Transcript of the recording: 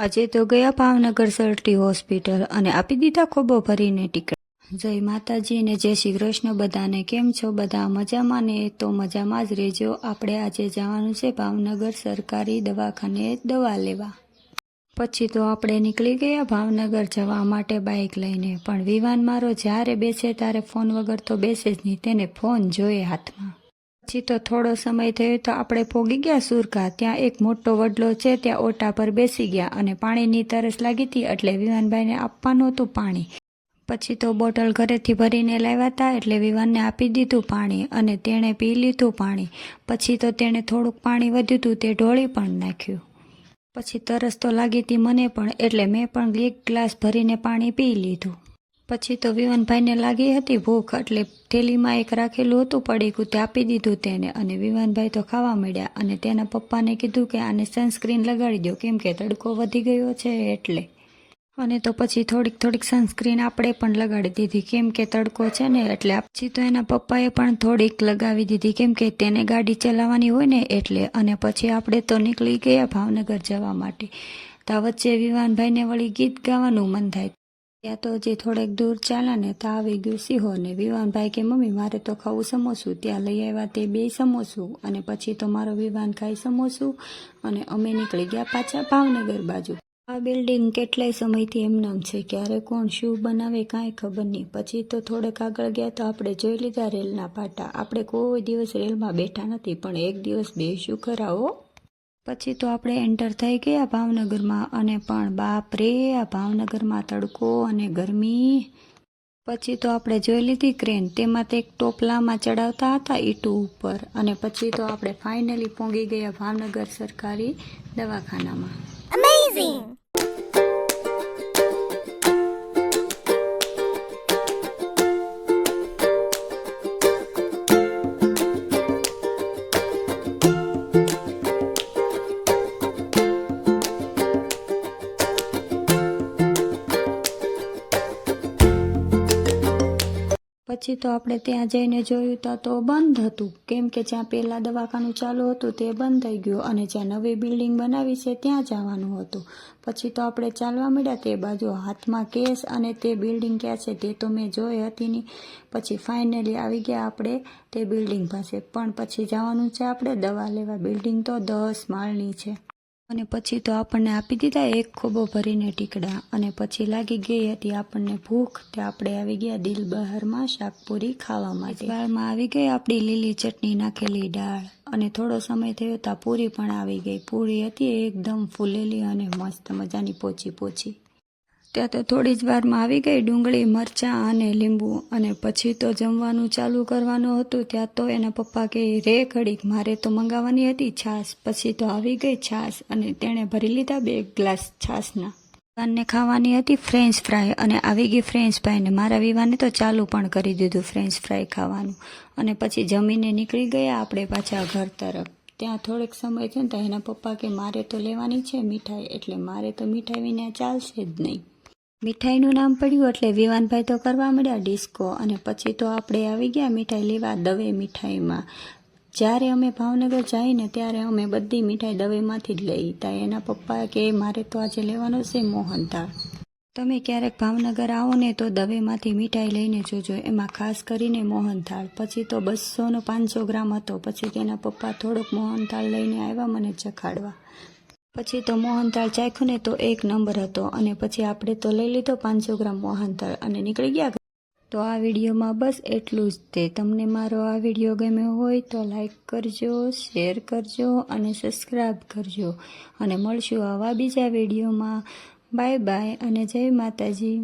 આજે તો ગયા ભાવનગર સરટી હોસ્પિટલ અને આપી દીધા ખોબો ભરીને ટિકિટ. જય માતાજી ને જય શ્રી કૃષ્ણ બધાને. કેમ છો બધા? મજામાં ને? તો મજામાં જ રહેજો. આપણે આજે જવાનું છે ભાવનગર સરકારી દવાખાને દવા લેવા. પછી તો આપણે નીકળી ગયા ભાવનગર જવા માટે બાઇક લઈને. પણ વિવાન મારો જ્યારે બેસે ત્યારે ફોન વગર તો બેસે જ નહીં, તેને ફોન જોઈએ હાથમાં. પછી તો થોડો સમય થયો તો આપણે પહોંચી ગયા સુરકા. ત્યાં એક મોટો વડલો છે, ત્યાં ઓટા પર બેસી ગયા અને પાણીની તરસ લાગી હતી એટલે વિવાનભાઈને આપવાનું હતું પાણી. પછી તો બોટલ ઘરેથી ભરીને લાવ્યા હતા એટલે વિવાનને આપી દીધું પાણી અને તેણે પી લીધું પાણી. પછી તો તેણે થોડુંક પાણી વધ્યું હતું તે ઢોળી પણ નાખ્યું. પછી તરસ તો લાગી હતી મને પણ, એટલે મેં પણ એક ગ્લાસ ભરીને પાણી પી લીધું. પછી તો વિવાનભાઈને લાગી હતી ભૂખ એટલે થેલીમાં એક રાખેલું હતું પડીકું, તે આપી દીધું તેને. અને વિવાનભાઈ તો ખાવા માંડ્યા અને તેના પપ્પાને કીધું કે આને સનસ્ક્રીન લગાડી દો, કેમ કે તડકો વધી ગયો છે એટલે. અને તો પછી થોડીક સનસ્ક્રીન આપણે પણ લગાડી દીધી, કેમ કે તડકો છે ને એટલે. પછી તો એના પપ્પાએ પણ થોડીક લગાવી દીધી, કેમ કે તેને ગાડી ચલાવવાની હોય ને એટલે. અને પછી આપણે તો નીકળી ગયા ભાવનગર જવા માટે. ત્યાં વચ્ચે વિવાનભાઈને વળી ગીત ગાવાનું મન થાય. ત્યાં તો હજી થોડેક દૂર ચાલ્યા ને તો આવી ગયું સિંહો ને. વિવાનભાઈ કે મમ્મી મારે તો ખાવું સમોસું. ત્યાં લઈ આવ્યા તે 2 સમોસું અને પછી તો મારો વિવાન ખાઈ સમોસું અને અમે નીકળી ગયા પાછા ભાવનગર બાજુ. આ બિલ્ડિંગ કેટલાય સમયથી એમનામ છે, ક્યારે કોણ શું બનાવે કાંઈ ખબર નહીં. પછી તો થોડેક આગળ ગયા તો આપણે જોઈ લીધા રેલના પાટા. આપણે કોઈ દિવસ રેલમાં બેઠા નથી પણ એક દિવસ બેસું ખરા હો. પછી તો આપણે એન્ટર થઈ ગયા ભાવનગરમાં અને પણ બાપ રે આ ભાવનગરમાં તડકો અને ગરમી. પછી તો આપણે જોઈ લીધી ક્રેન, તેમાં તે એક ટોપલામાં ચડાવતા હતા ઈટુ ઉપર. અને પછી તો આપણે ફાઇનલી પહોંચી ગયા ભાવનગર સરકારી દવાખાનામાં. Amazing! પછી તો આપણે ત્યાં જઈને જોયું તો બંધ હતું, કેમ કે જ્યાં પહેલાં દવાખાનું ચાલુ હતું તે બંધ થઈ ગયું અને જ્યાં નવી બિલ્ડિંગ બનાવી છે ત્યાં જવાનું હતું. પછી તો આપણે ચાલવા માંડ્યા તે બાજુ, હાથમાં કેસ અને તે બિલ્ડિંગ ક્યાં છે તે તો મેં જોઈ હતી નહીં. પછી ફાઇનલી આવી ગયા આપણે તે બિલ્ડિંગ પાસે. પણ પછી જવાનું છે આપણે દવા લેવા. બિલ્ડિંગ તો 10 માળની છે. અને પછી તો આપણને આપી દીધા એક ખોબો ભરીને ટીકડા. અને પછી લાગી ગઈ હતી આપણને ભૂખ, તે આપણે આવી ગયા દિલબહારમાં શાકપુરી ખાવા માટે. દાળમાં આવી ગઈ આપણી લીલી ચટણી નાખેલી દાળ અને થોડો સમય થયો ત્યાં પૂરી પણ આવી ગઈ. પૂરી હતી એકદમ ફૂલેલી અને મસ્ત મજાની પોચી. ત્યાં તો થોડી જ વારમાં આવી ગઈ ડુંગળી, મરચાં અને લીંબુ. અને પછી તો જમવાનું ચાલુ કરવાનું હતું. ત્યાં તો એના પપ્પા કહે રે ઘડીક, મારે તો મંગાવવાની હતી છાશ. પછી તો આવી ગઈ છાશ અને તેણે ભરી લીધા 2 ગ્લાસ છાશના. વિવાનને ખાવાની હતી ફ્રેન્ચ ફ્રાય અને આવી ગઈ ફ્રેન્ચ ફ્રાય ને મારા વિવાને તો ચાલુ પણ કરી દીધું ફ્રેન્ચ ફ્રાય ખાવાનું. અને પછી જમીને નીકળી ગયા આપણે પાછા ઘર તરફ. ત્યાં થોડોક સમય થયો ને એના પપ્પા કે મારે તો લેવાની છે મીઠાઈ, એટલે મારે તો મીઠાઈ વિના ચાલશે જ નહીં. મીઠાઈનું નામ પડ્યું એટલે વિવાનભાઈ તો કરવા માંડ્યા ડિસ્કો. અને પછી તો આપણે આવી ગયા મીઠાઈ લેવા દવે મીઠાઈમાં. જ્યારે અમે ભાવનગર જઈને ત્યારે અમે બધી મીઠાઈ દવેમાંથી જ લઈ. ત્યાં એના પપ્પા કે મારે તો આજે લેવાનો છે મોહનથાળ. તમે ક્યારેક ભાવનગર આવો ને તો દવેમાંથી મીઠાઈ લઈને જોજો, એમાં ખાસ કરીને મોહનથાળ. પછી તો 200 નો 500 ગ્રામ હતો. પછી તેના પપ્પા થોડોક મોહનથાળ લઈને આવ્યા મને ચખાડવા. પછી તો મોહનથાળ ચાખ્યું ને તો 1 નંબર હતો. અને પછી આપણે તો લઈ લીધો 500 ગ્રામ મોહનથાળ અને નીકળી ગયા. તો આ વિડીયોમાં બસ એટલું જ તે. તમને મારો આ વિડીયો ગમ્યો હોય તો લાઈક કરજો, શેર કરજો અને સબસ્ક્રાઈબ કરજો. અને મળશું આવા બીજા વિડીયોમાં. બાય બાય અને જય માતાજી.